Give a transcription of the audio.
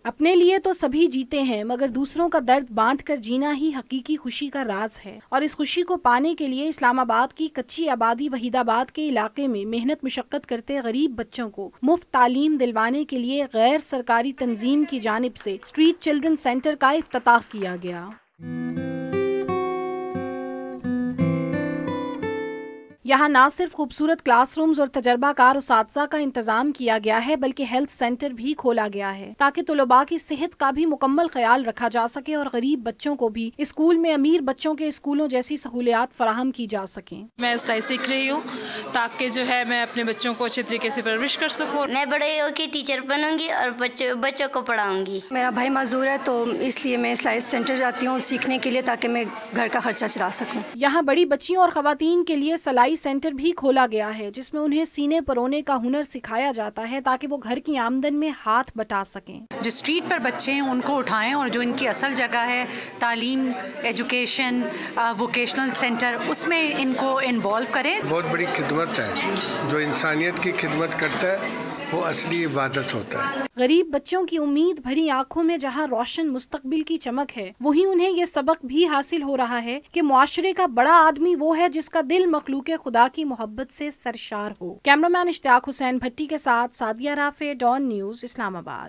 اپنے لیے تو سبھی جیتے ہیں مگر دوسروں کا درد بانٹ کر جینا ہی حقیقی خوشی کا راز ہے، اور اس خوشی کو پانے کے لیے اسلام آباد کی کچی آبادی وحید آباد کے علاقے میں محنت مشقت کرتے غریب بچوں کو مفت تعلیم دلوانے کے لیے غیر سرکاری تنظیم کی جانب سے اسٹریٹ چلڈرن سینٹر کا افتتاح کیا گیا۔ یہاں نہ صرف خوبصورت کلاس رومز اور تجربہ کار اساتذہ کا انتظام کیا گیا ہے بلکہ ہیلتھ سینٹر بھی کھولا گیا ہے تاکہ طلباء کی صحت کا بھی مکمل خیال رکھا جا سکے اور غریب بچوں کو بھی اسکول میں امیر بچوں کے اسکولوں جیسی سہولیات فراہم کی جا سکیں۔ میں اسٹائی سیکھ رہی ہوں تاکہ جو ہے میں اپنے بچوں کو اچھے طریقے سے پرورش کر سکوں۔ میں بڑے ہو کے ٹیچر بنوں گی اور بچوں کو پڑھاؤں گی۔ میرا بھائی معذور ہے تو اس لیے میں سلائی سینٹر جاتی ہوں سیکھنے کے لیے تاکہ میں گھر کا خرچہ چلا سکوں۔ یہاں بڑی بچیوں اور خواتین کے لیے سلائی سینٹر بھی کھولا گیا ہے جس میں انہیں سینے پرونے کا ہنر سکھایا جاتا ہے تاکہ وہ گھر کی آمدن میں ہاتھ بٹا سکیں۔ جو اسٹریٹ پر بچے ہیں ان کو اٹھائیں اور جو ان کی اصل جگہ ہے تعلیم، ایجوکیشن، ووکیشنل سینٹر، اس میں ان کو انوالو کریں۔ بہت بڑی خدمت ہے، جو انسانیت کی خدمت کرتا ہے وہ اصلی عبادت ہوتا ہے۔ غریب بچوں کی امید بھری آنکھوں میں جہاں روشن مستقبل کی چمک ہے وہیں انہیں یہ سبق بھی حاصل ہو رہا ہے کہ معاشرے کا بڑا آدمی وہ ہے جس کا دل مخلوق خدا کی محبت سے سرشار ہو۔ کیمرامین اشتیاق حسین بھٹی کے ساتھ سعدیہ رافع، ڈان نیوز، اسلام آباد۔